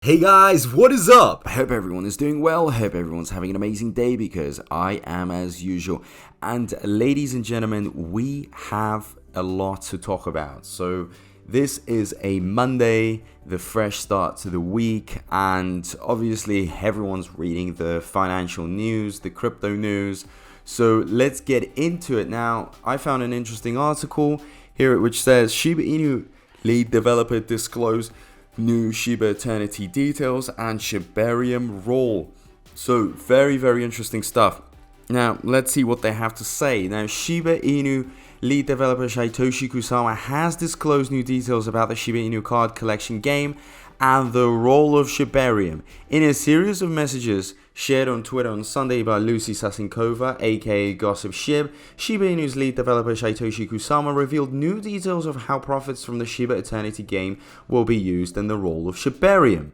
Hey guys, what is up? I hope everyone is doing well. I hope everyone's having an amazing day because I am as usual. And ladies and gentlemen, we have a lot to talk about. So this is a Monday, the fresh start to the week, and obviously everyone's reading the financial news, the crypto news. So let's get into it now. I found an interesting article here which says Shiba Inu lead developer disclosed new Shiba Eternity details and Shibarium role. So very interesting stuff. Now let's see what they have to say. Now Shiba Inu lead developer Satoshi Kusama has disclosed new details about the Shiba Inu card collection game and the role of Shibarium. In a series of messages shared on Twitter on Sunday by Lucy Sasinkova, aka Gossip Shib, Shiba Inu's lead developer Satoshi Kusama revealed new details of how profits from the Shiba Eternity game will be used and the role of Shibarium.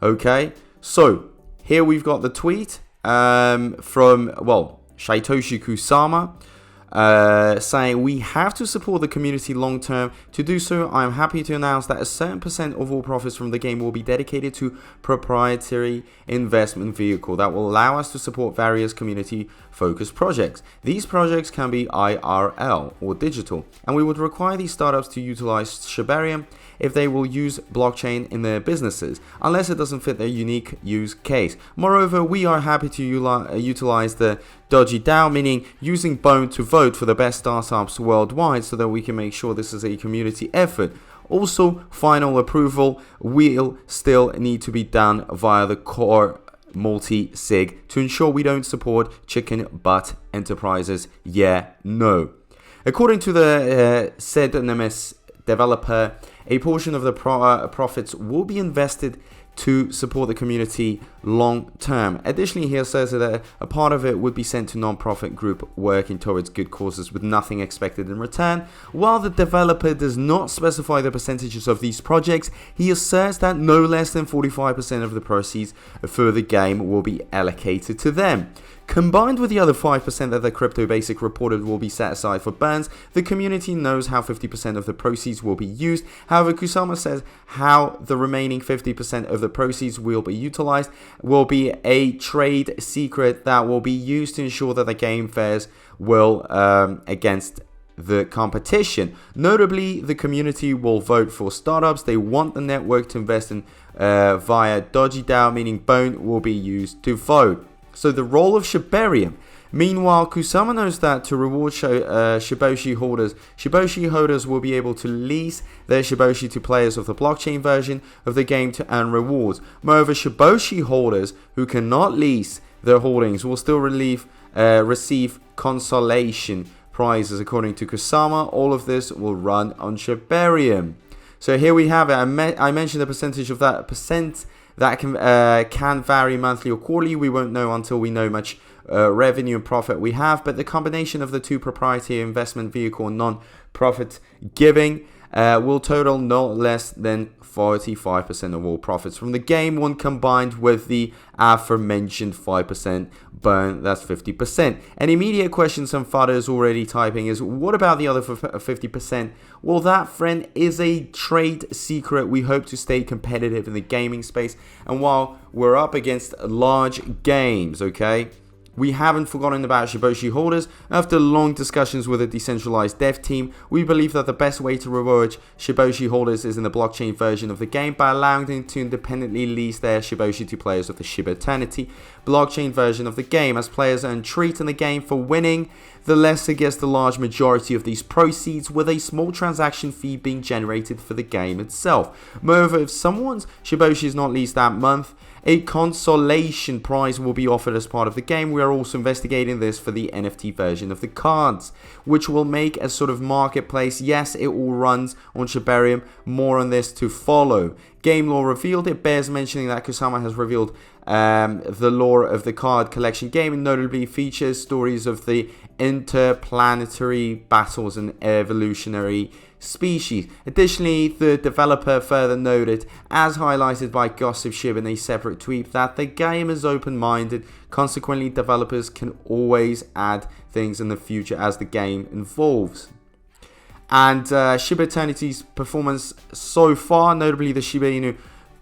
Okay, so here we've got the tweet from Satoshi Kusama. Saying we have to support the community long term. To do so, I am happy to announce that a certain percent of all profits from the game will be dedicated to proprietary investment vehicle that will allow us to support various community focused projects. These projects can be IRL or digital, and we would require these startups to utilize Shibarium if they will use blockchain in their businesses, unless it doesn't fit their unique use case. Moreover, we are happy to utilize the DAO, meaning using Bone to vote for the best startups worldwide so that we can make sure this is a community effort. Also, final approval will still need to be done via the core multi-sig to ensure we don't support chicken butt enterprises. Yeah, no. According to the said anonymous developer, a portion of the profits will be invested to support the community long term. Additionally, he says that a part of it would be sent to non-profit group working towards good causes with nothing expected in return. While the developer does not specify the percentages of these projects, he asserts that no less than 45% of the proceeds for the game will be allocated to them. Combined with the other 5% that the Crypto Basic reported will be set aside for burns, the community knows how 50% of the proceeds will be used. However, Kusama says how the remaining 50% of the proceeds will be utilized will be a trade secret that will be used to ensure that the game fares well against the competition. Notably, the community will vote for startups they want the network to invest in via DAO, meaning Bone will be used to vote. So the role of Shibarium. Meanwhile, Kusama knows that to reward Shiboshi holders will be able to lease their Shiboshi to players of the blockchain version of the game to earn rewards. Moreover, Shiboshi holders who cannot lease their holdings will still receive consolation prizes. According to Kusama, all of this will run on Shibarium. So here we have it. I mentioned the percentage of that that can vary monthly or quarterly. We won't know until we know much revenue and profit we have, but the combination of the two proprietary investment vehicle and non-profit giving will total no less than 45% of all profits from the game when combined with the aforementioned 5% burn, that's 50%. An immediate question some fodder is already typing is, what about the other 50%? Well, that, friend, is a trade secret. We hope to stay competitive in the gaming space, and while we're up against large games, okay, we haven't forgotten about Shiboshi holders. After long discussions with a decentralized dev team, we believe that the best way to reward Shiboshi holders is in the blockchain version of the game by allowing them to independently lease their Shiboshi to players of the Shiba Eternity blockchain version of the game. As players earn treat in the game for winning, the lesser gets the large majority of these proceeds, with a small transaction fee being generated for the game itself. Moreover, if someone's Shiboshi is not leased that month, a consolation prize will be offered as part of the game. We are also investigating this for the NFT version of the cards, which will make a sort of marketplace. Yes, it all runs on Shibarium. More on this to follow. Game lore revealed. It bears mentioning that Kusama has revealed the lore of the card collection game, and notably features stories of the interplanetary battles and evolutionary species. Additionally, the developer further noted, as highlighted by Gossip Shib in a separate tweet, that the game is open-minded. Consequently, developers can always add things in the future as the game evolves. And Shiba Eternity's performance so far, notably the Shiba Inu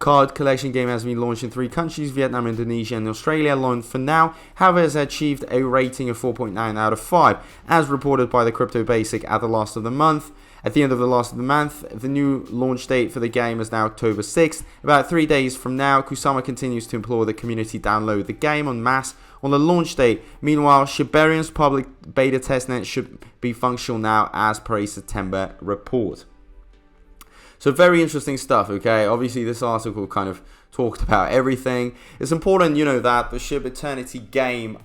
card collection game has been launched in 3 countries, Vietnam, Indonesia, and Australia alone for now. However, it has achieved a rating of 4.9 out of 5, as reported by the Crypto Basic at the last of the month. At the end of the last of the month, the new launch date for the game is now October 6th. About 3 days from now, Kusama continues to implore the community to download the game en masse on the launch date. Meanwhile, Shibarium's public beta testnet should be functional now as per a September report. So very interesting stuff, okay? Obviously, this article kind of talked about everything. It's important, you know, that the SHIB Eternity game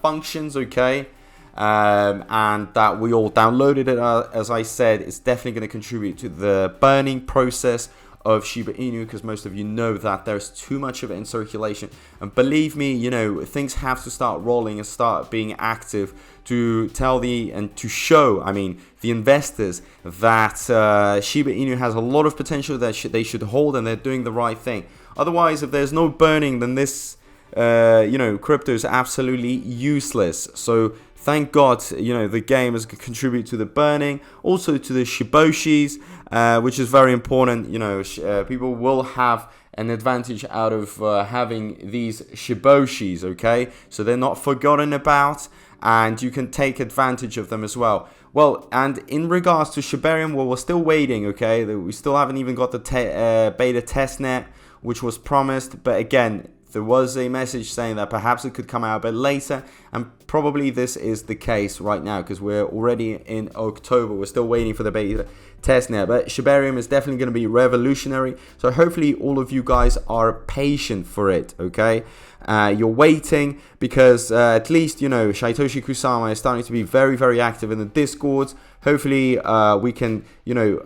functions, okay? And that we all downloaded it. As I said, it's definitely going to contribute to the burning process of Shiba Inu, because most of you know that there's too much of it in circulation. And believe me, you know, things have to start rolling and start being active to tell and to show, I mean, the investors that Shiba Inu has a lot of potential that they should hold, and they're doing the right thing. Otherwise, if there's no burning, then this you know, crypto is absolutely useless. So thank God, you know, the game has contributed to the burning, also to the Shiboshis, which is very important. You know, people will have an advantage out of having these Shiboshis, okay? So they're not forgotten about, and you can take advantage of them as well. Well, and in regards to Shibarium, well, we're still waiting, okay? We still haven't even got the beta testnet, which was promised, but again, there was a message saying that perhaps it could come out a bit later, and probably this is the case right now, because we're already in October. We're still waiting for the beta testnet, but Shibarium is definitely going to be revolutionary. So hopefully all of you guys are patient for it, okay? You're waiting because at least, you know, Satoshi Kusama is starting to be very, very active in the Discords. Hopefully we can, you know,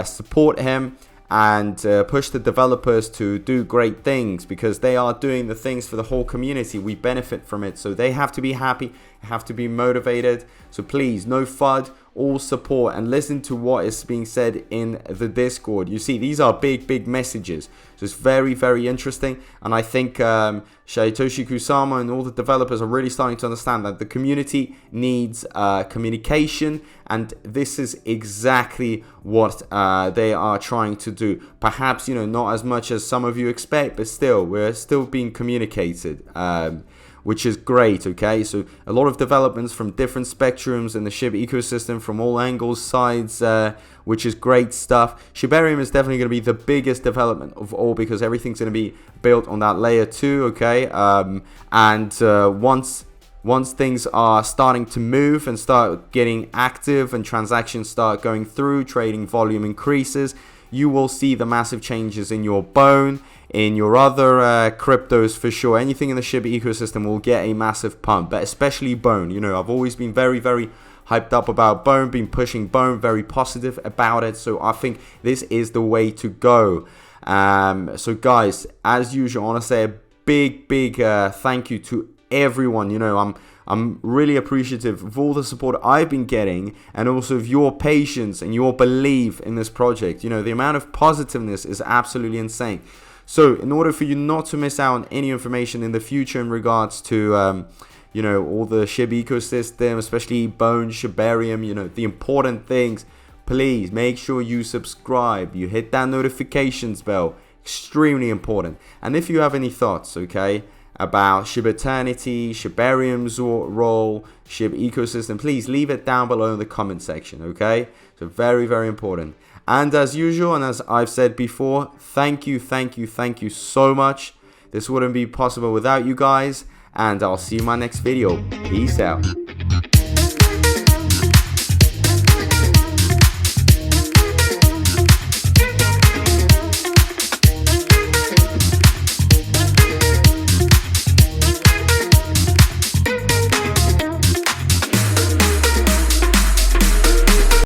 support him and push the developers to do great things, because they are doing the things for the whole community. We benefit from it, so they have to be happy, have to be motivated. So please, no FUD, all support, and listen to what is being said in the Discord. You see, these are big messages, so it's very, very interesting. And I think Satoshi Kusama and all the developers are really starting to understand that the community needs communication, and this is exactly what they are trying to do. Perhaps, you know, not as much as some of you expect, but still, we're still being communicated, which is great, okay? So a lot of developments from different spectrums in the SHIB ecosystem from all angles, sides, which is great stuff. Shibarium is definitely going to be the biggest development of all, because everything's going to be built on that layer 2, okay? Once things are starting to move and start getting active and transactions start going through, trading volume increases, you will see the massive changes in your bone, in your other cryptos for sure. Anything in the Shiba ecosystem will get a massive pump, but especially bone. You know, I've always been very, very hyped up about bone, been pushing bone, very positive about it. So I think this is the way to go. So guys, as usual, I want to say a big thank you to everyone. You know, I'm really appreciative of all the support I've been getting, and also of your patience and your belief in this project. You know, the amount of positiveness is absolutely insane. So in order for you not to miss out on any information in the future in regards to, you know, all the SHIB ecosystem, especially Bone, Shibarium, you know, the important things, please make sure you subscribe. You hit that notifications bell. Extremely important. And if you have any thoughts, okay, about SHIB Eternity, Shibarium's role, SHIB ecosystem, please leave it down below in the comment section, okay? So very, very important. And as usual, and as I've said before, thank you so much. This wouldn't be possible without you guys, and I'll see you in my next video. Peace out.